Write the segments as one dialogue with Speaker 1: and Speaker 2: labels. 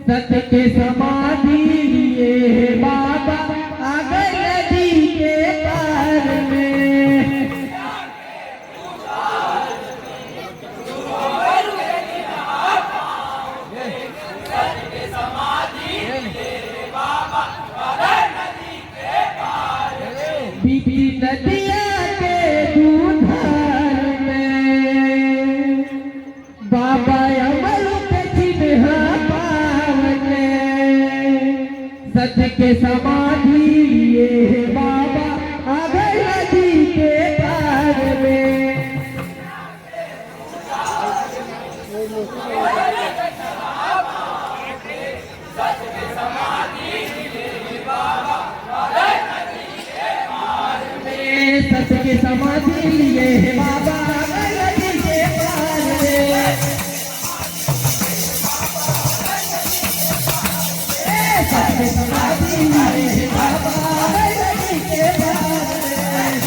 Speaker 1: सत्य के समाधि लिए बाबा आ गए नदी के पार में। बीती नदिया के दूधार में बाबा अमर पे चिन्ह पावन। सत्य के समाधि लिए बाबा आ गए नदी के पार में। सत्य के समाधि लिए बाबा आ गए नदी के पार में। सत्य के समाधि लिए बाबा आ गए नदी के पार में।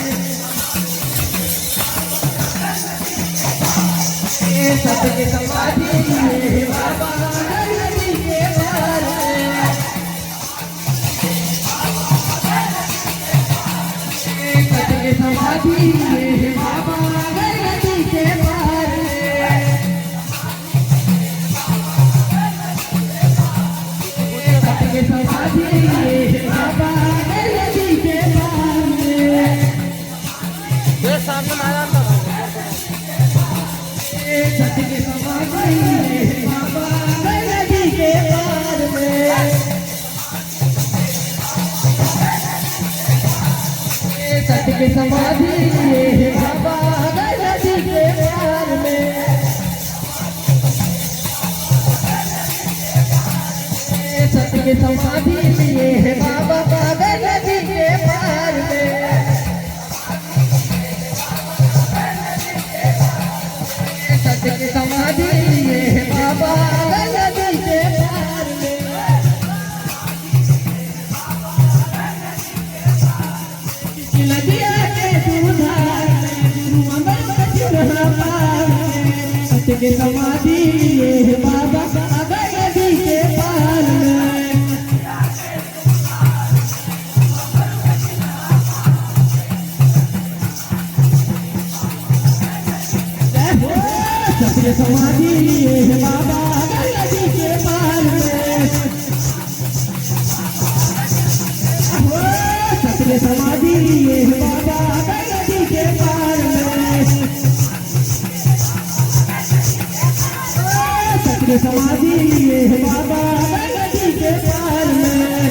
Speaker 1: सत्य के समाधि लिए बाबा आ गए नदी के पार में। सत्य के समाधि लिए बाबा आ गए नदी के पार में। सत्य के समाधि लिए बाबा आ गए नदी के पार में। सत्य के समाधि लिए बाबा आ गए नदी के पार में। सत्य के समाधि लिए बाबा आ गए नदी के पार में। सत्य के समाधि लिए बाबा आ गए नदी के पार में। सत्य के समाधि लिए बाबा आ गए नदी के पार में। नदिया के दूधार में गुरु अमर पे चिन्ह पावन। सत्य के समाधि लिए बाबा आ गए नदी के पार में। सत्य के समाधि लिए बाबा आ गए नदी के पार में। सत्य के समाधि लिए बाबा आ गए नदी के पार में। सत्य के समाधि लिए बाबा आ गए नदी के पार में।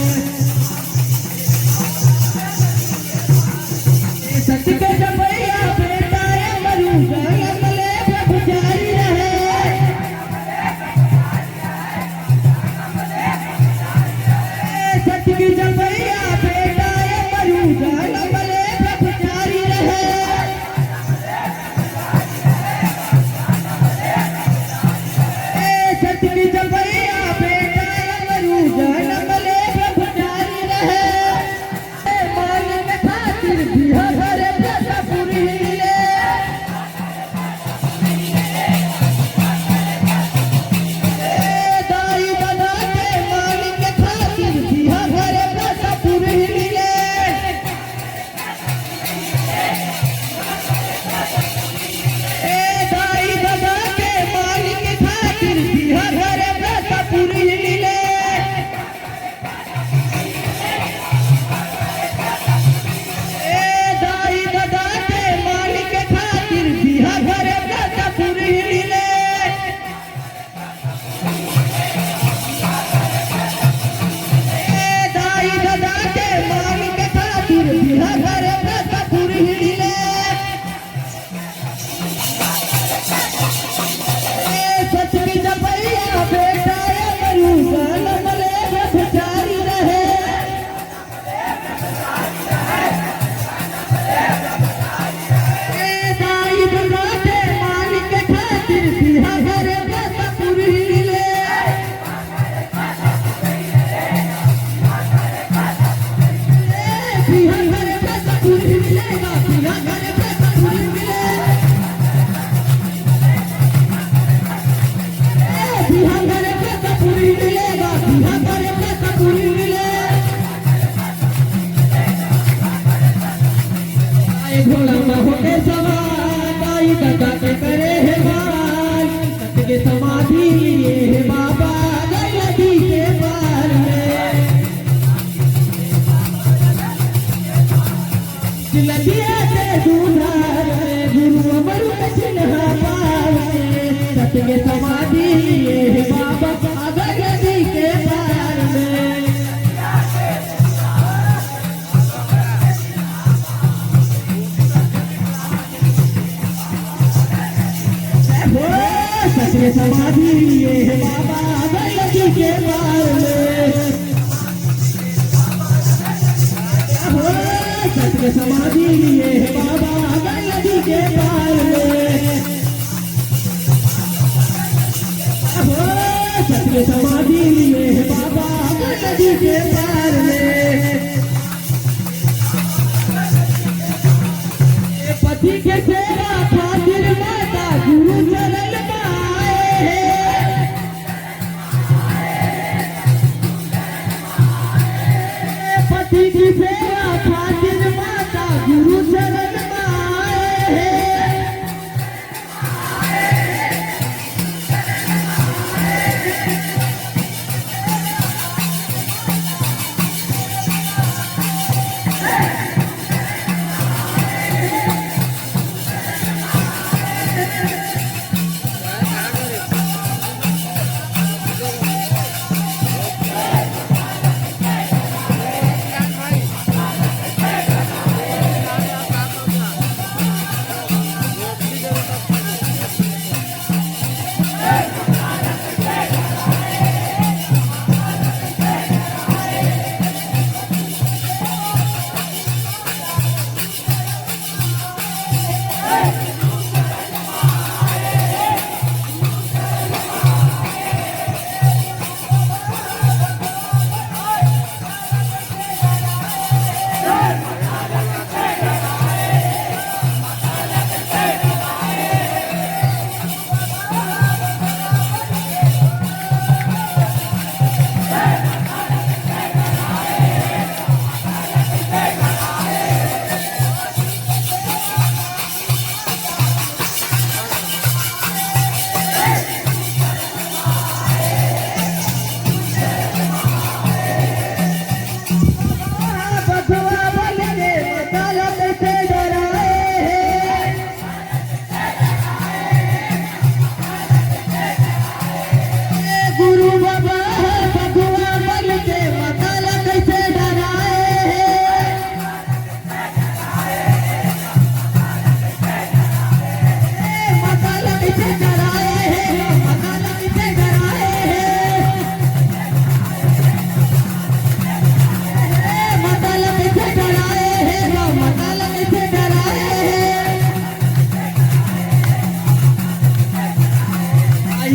Speaker 1: सत्य के जपैया बेटा मरु जगमले ब्रह्मचारी रहे। सत्य की जपैया बेटा मरु जगमले ब्रह्मचारी रहे। सत्य की जपैया बेटा मरु जगमले सदा के करे है मान, सत्य के समाधि लिए है बाबा गए नदी के पार में। नदिया के दूधार में गुरु अमर चिन्ह पार में, सत्य के समाधि लिए है बाबा गए नदी के पार में। सत्य समाधि लिए है बाबा गए नदी के पार में। सत्य समाधि लिए है बाबा गए नदी के पार में। सत्य समाधि लिए है बाबा गए नदी के पार में। पति के सेवा खातिर माता गुरु चरण पाए हैं। पति की सेवा खातिर माता गुरु चरण पाए हैं।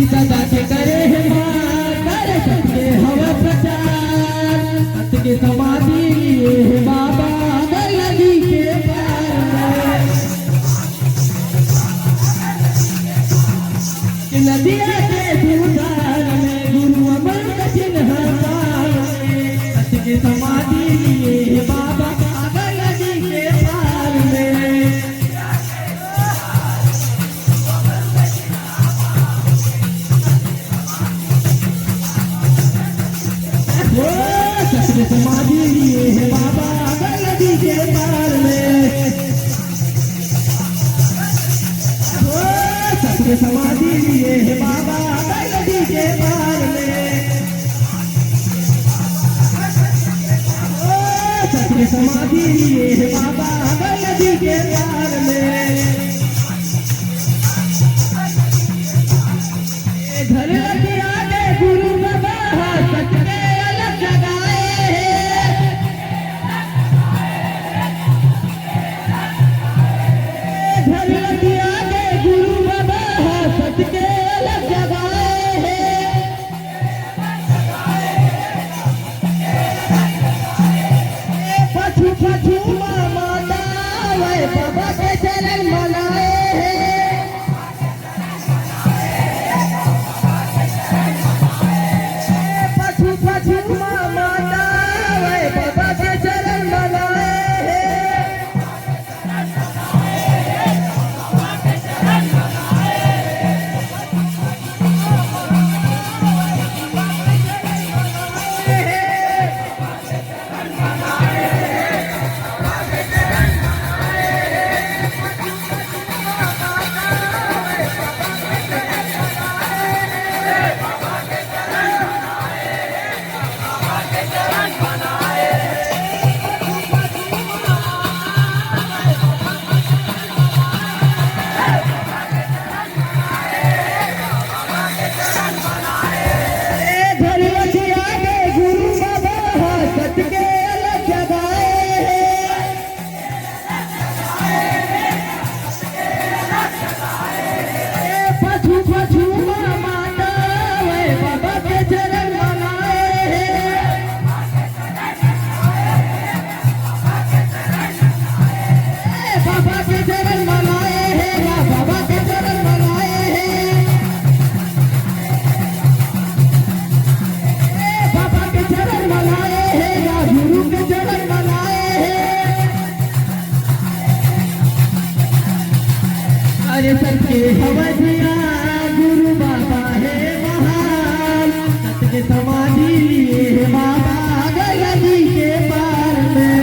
Speaker 1: सदा के करे है मार सत्य हवा प्रचार, सत्य के समाधि लिए है बाबा गए नदी के पार में। नदिया के दूधार में गुरु अमर चिन्ह पार में, सत्य के समाधि लिए है बाबा गए नदी के पार में। सत्य समाधि लिए है बाबा गए नदी के पार में। सत्य समाधि लिए है बाबा गए नदी के पार में। सत्य समाधि लिए है बाबा गए नदी के पार में। घर के आगे गुरु बाबा सत्य अलग जगाए हैं। घर के आगे गुरु बाबा सत्य अलग जगाए हैं। पछू पछू माता बाबा के चरण मनाए हैं। पछू पछू माता वे बाबा के चरण मनाए बाबा के चरण मनाए हैं बाबा के चरण मनाए हैं बाबा के चरण मनाए हैं गुरु के चरण मनाए हैं अरे सबके हवजिया गुरु बाबा है महान सत के समाधि लिए बाबा गंगा जी के पार में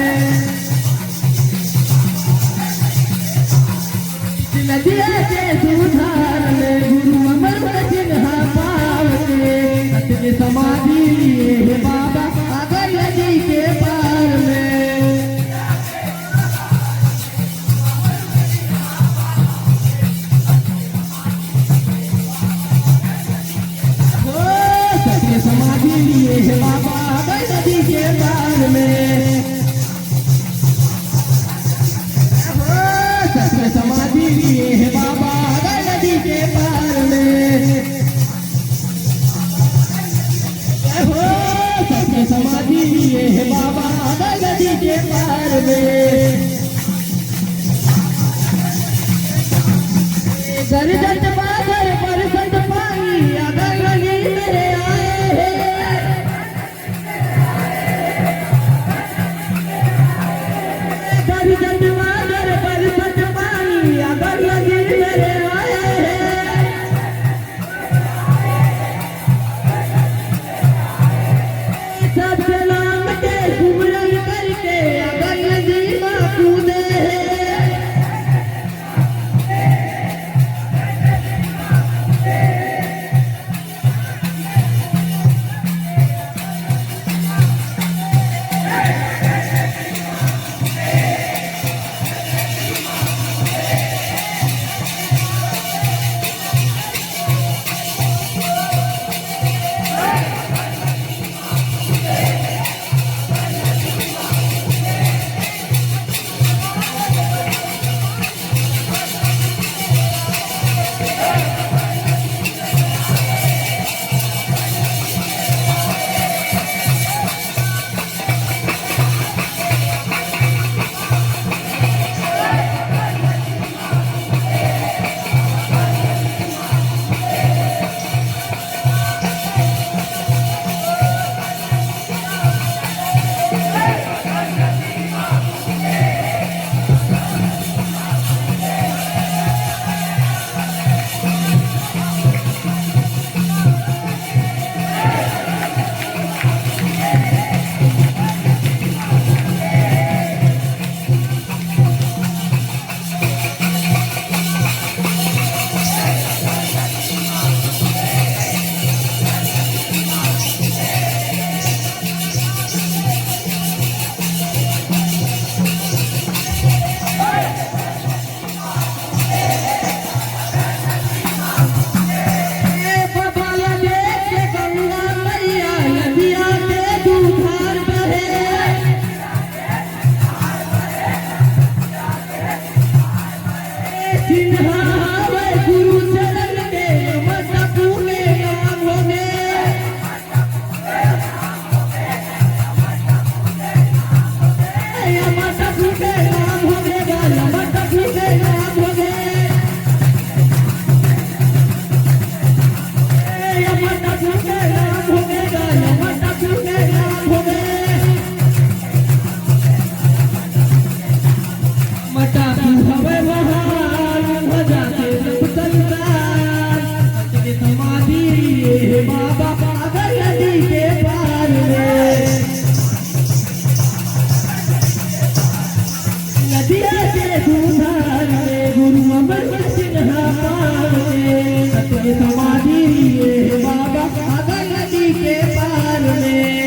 Speaker 1: नदिया के सुधार में गुरु अमर चिन्ह पाव के सत के समाधि लिए बाबा गंगा जी के पार में समाधि लिए है बाबा गंगा जी के पार में सत्य समाधि लिए है बाबा गंगा जी के पार में सत्य समाधि लिए है बाबा गंगा जी के पार में गर्जत बादल बरसत पानी अगर लगी मेरे समाधि लिए बाबा गंगा जी के पार में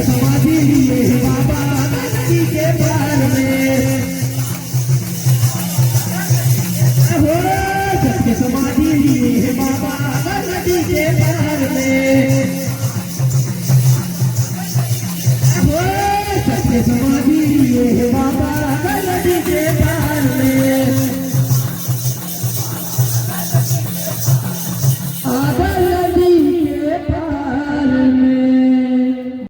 Speaker 1: समाधि लिए बाबा गंगा जी के पार में समाधि लिए बाबा गंगा जी के पार में समाधि लिए बाबा नदी के पार में